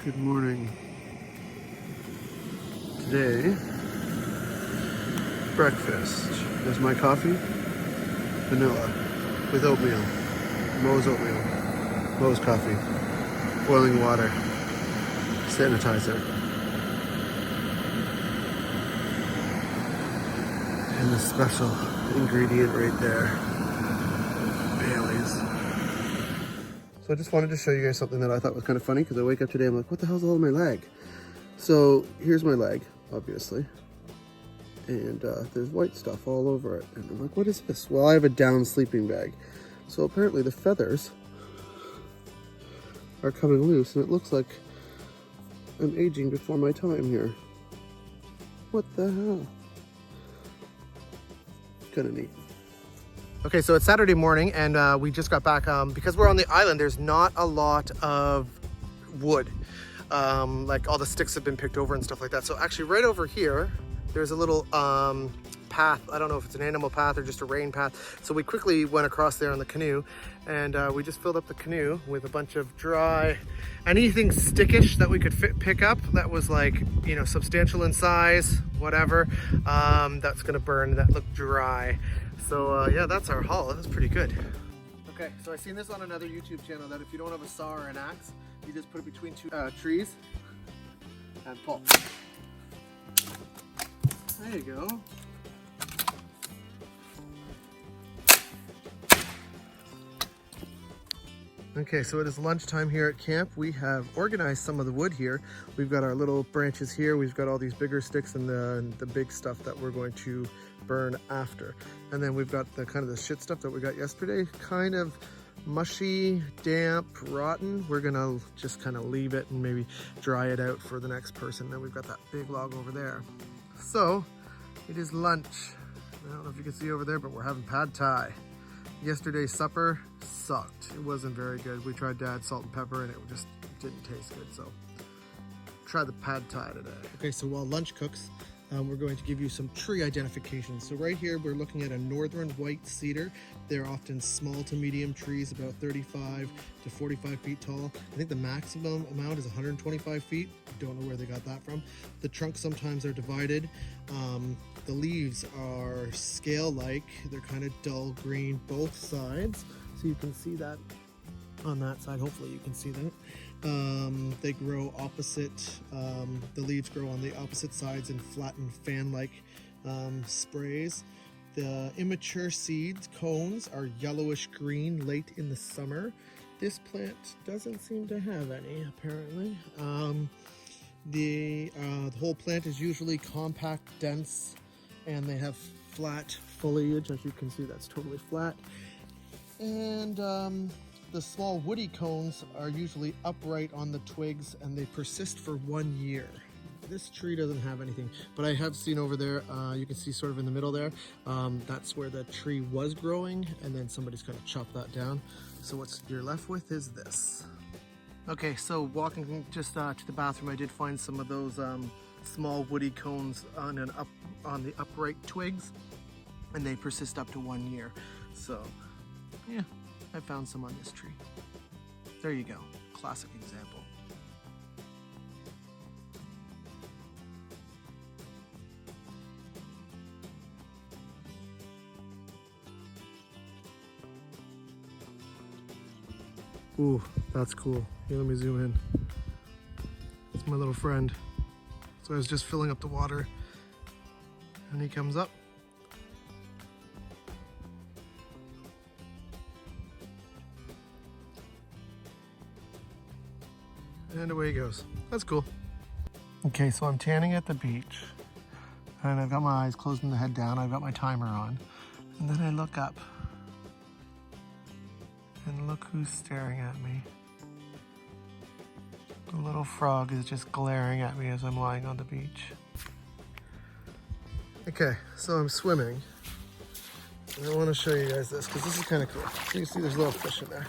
Good morning. Today, breakfast. There's my coffee, vanilla, with oatmeal. Moe's oatmeal, Moe's coffee, boiling water, sanitizer. And the special ingredient right there, Bailey's. So I just wanted to show you guys something that I thought was kind of funny because I wake up today, I'm like, what the hell's all on my leg? So here's my leg, obviously. And there's white stuff all over it. And I'm like, what is this? Well, I have a down sleeping bag. So apparently the feathers are coming loose and it looks like I'm aging before my time here. What the hell? Kind of neat. Okay, so it's Saturday morning and we just got back. Because we're on the island, there's not a lot of wood. Like all the sticks have been picked over and stuff like that. So actually right over here, there's a little path. I don't know if it's an animal path or just a rain path. So we quickly went across there on the canoe and we just filled up the canoe with a bunch of dry, anything stickish that we could pick up that was like, you know, substantial in size, whatever, that's gonna burn, that looked dry. So yeah, that's our haul. That's pretty good. Okay, so I seen this on another YouTube channel that if you don't have a saw or an axe, you just put it between two trees and pull. There you go. Okay, so it is lunchtime here at camp. We have organized some of the wood here. We've got our little branches here. We've got all these bigger sticks and the big stuff that we're going to burn after. And then we've got the kind of the shit stuff that we got yesterday, kind of mushy, damp, rotten. We're gonna just kind of leave it and maybe dry it out for the next person. Then we've got that big log over there. So it is lunch. I don't know if you can see over there, but we're having pad thai. Yesterday's supper sucked. It wasn't very good. We tried to add salt and pepper and it just didn't taste good. So try the pad thai today. Okay, so while lunch cooks, we're going to give you some tree identification. So right here, we're looking at a northern white cedar. They're often small to medium trees, about 35 to 45 feet tall. I think the maximum amount is 125 feet. Don't know where they got that from. The trunks sometimes are divided. The leaves are scale-like. They're kind of dull green, both sides. So you can see that on that side. Hopefully you can see that. They grow opposite, the leaves grow on the opposite sides in flattened fan-like sprays. The immature seeds, cones, are yellowish green late in the summer. This plant doesn't seem to have any, apparently. The whole plant is usually compact, dense, and they have flat foliage. As you can see, that's totally flat. And the small woody cones are usually upright on the twigs and they persist for 1 year. This tree doesn't have anything, but I have seen over there, you can see sort of in the middle there, that's where the tree was growing and then somebody's kind of chopped that down. So what you're left with is this. Okay, so walking just to the bathroom, I did find some of those small woody cones on the upright twigs, and they persist up to 1 year. So yeah, I found some on this tree. There you go, classic example. Ooh, that's cool. Here, let me zoom in. It's my little friend. So I was just filling up the water and he comes up. And away he goes. That's cool. Okay, so I'm tanning at the beach and I've got my eyes closed and the head down. I've got my timer on. And then I look up and look who's staring at me. The little frog is just glaring at me as I'm lying on the beach. Okay, so I'm swimming. And I want to show you guys this because this is kind of cool. You can see there's little fish in there.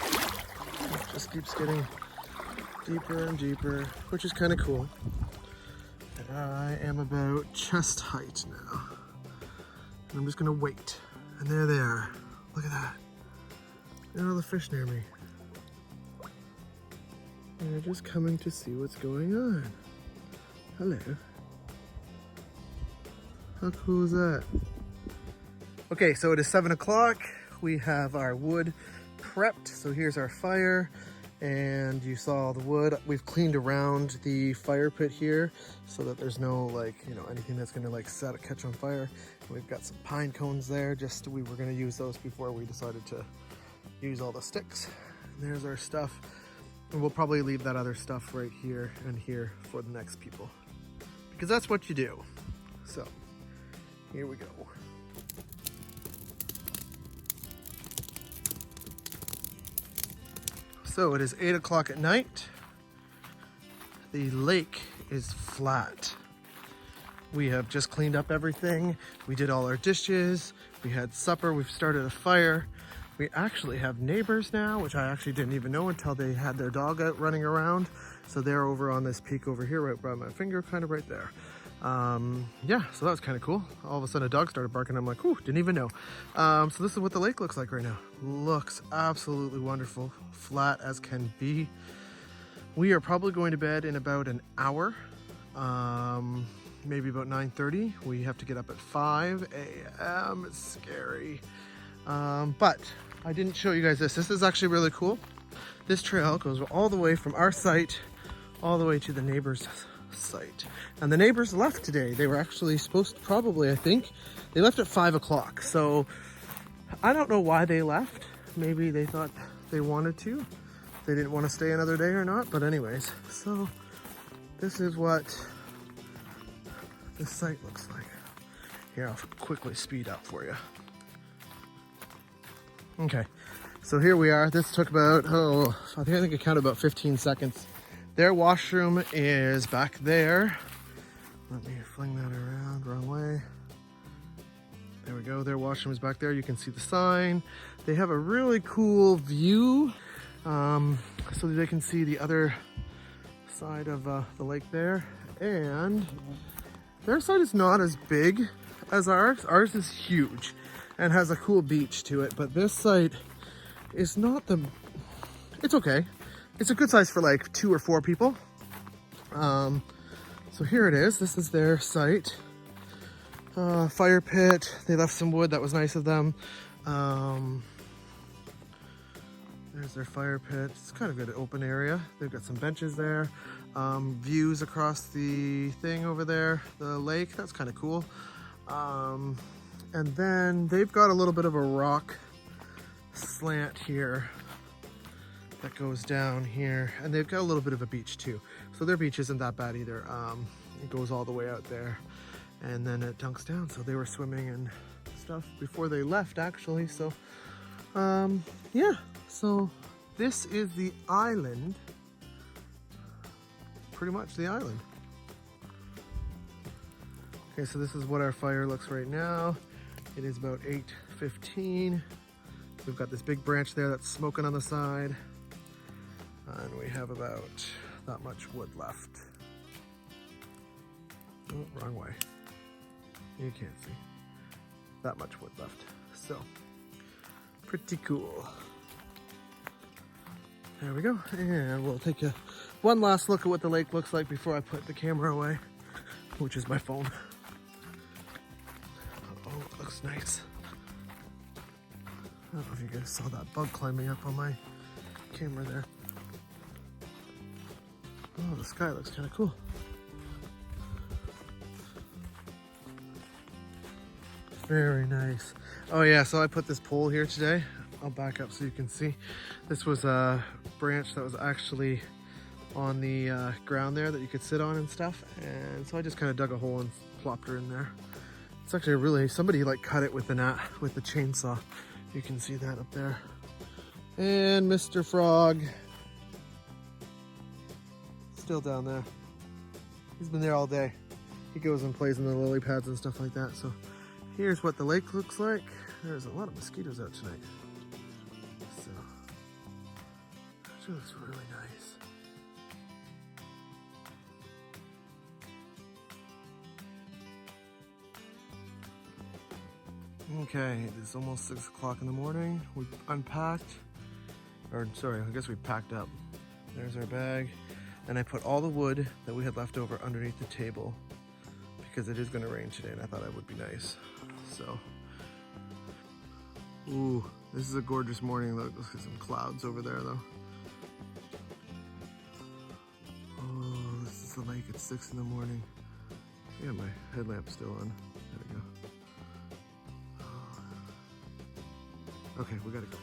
It just keeps getting deeper and deeper, which is kind of cool. And I am about chest height now. And I'm just gonna wait. And there they are. Look at that. There are all the fish near me. They're just coming to see what's going on. Hello. How cool is that? Okay, so it is 7 o'clock. We have our wood prepped. So here's our fire, and you saw the wood. We've cleaned around the fire pit here so that there's no anything that's gonna catch on fire. We've got some pine cones there. We were gonna use those before we decided to use all the sticks. And there's our stuff. And we'll probably leave that other stuff right here and here for the next people, because that's what you do. So here we go. So it is 8 o'clock at night. The lake is flat. We have just cleaned up everything. We did all our dishes. We had supper. We've started a fire. We actually have neighbors now, which I actually didn't even know until they had their dog out running around. So they're over on this peak over here, right by my finger, kind of right there. Yeah, so that was kind of cool. All of a sudden a dog started barking. I'm like, ooh, didn't even know. So this is what the lake looks like right now. Looks absolutely wonderful, flat as can be. We are probably going to bed in about an hour, maybe about 9:30. We have to get up at 5 a.m. It's scary. But I didn't show you guys this. This is actually really cool. This trail goes all the way from our site all the way to the neighbor's site. And the neighbors left today. They were actually supposed to probably, I think, they left at 5 o'clock. So I don't know why they left. Maybe they thought they wanted to. They didn't want to stay another day or not. But anyways, so this is what this site looks like. Here, I'll quickly speed up for you. Okay, so here we are. This took about, I think it counted about 15 seconds. Their washroom is back there. Let me fling that around, wrong way. There we go, their washroom is back there. You can see the sign. They have a really cool view, so that they can see the other side of the lake there. And their side is not as big as ours. Ours is huge and has a cool beach to it, but this site is not it's okay. It's a good size for like 2 or 4 people. So here it is. This is their site. Fire pit. They left some wood. That was nice of them. There's their fire pit. It's kind of good open area. They've got some benches there. Views across the thing over there, the lake. That's kind of cool. And then they've got a little bit of a rock slant here that goes down here, and they've got a little bit of a beach too. So their beach isn't that bad either. It goes all the way out there and then it dunks down. So they were swimming and stuff before they left actually. So yeah, so this is the island, pretty much the island. Okay, so this is what our fire looks right now. It is about 8:15. We've got this big branch there that's smoking on the side. And we have about that much wood left. Oh, wrong way. You can't see. That much wood left. So, pretty cool. There we go. And we'll take one last look at what the lake looks like before I put the camera away, which is my phone. Oh, it looks nice. I don't know if you guys saw that bug climbing up on my camera there. Oh, the sky looks kind of cool. Very nice. Oh yeah, so I put this pole here today. I'll back up so you can see. This was a branch that was actually on the ground there that you could sit on and stuff. And so I just kind of dug a hole and plopped her in there. It's actually somebody like cut it with the chainsaw. You can see that up there. And Mr. Frog, still down there. He's been there all day. He goes and plays in the lily pads and stuff like that. So here's what the lake looks like. There's a lot of mosquitoes out tonight. So it looks really nice. Okay, it is almost 6 o'clock in the morning. We unpacked, or sorry, I guess we packed up. There's our bag. And I put all the wood that we had left over underneath the table because it is gonna rain today and I thought it would be nice. So, ooh, this is a gorgeous morning. Look at some clouds over there though. Oh, this is the lake at 6 in the morning. Yeah, my headlamp's still on. There we go. Okay, we gotta go.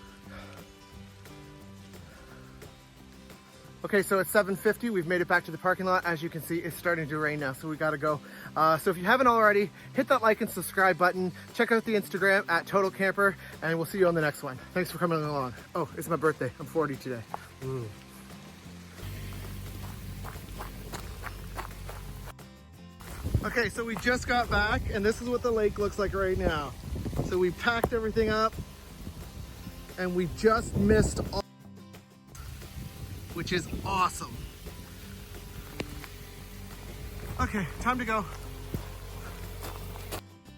Okay, so it's 7:50. We've made it back to the parking lot. As you can see, it's starting to rain now, so we gotta go. So if you haven't already, hit that like and subscribe button. Check out the Instagram at Total Camper, and we'll see you on the next one. Thanks for coming along. Oh, it's my birthday. I'm 40 today. Ooh. Okay, so we just got back, and this is what the lake looks like right now. So we packed everything up, and we just missed all, which is awesome. Okay, time to go.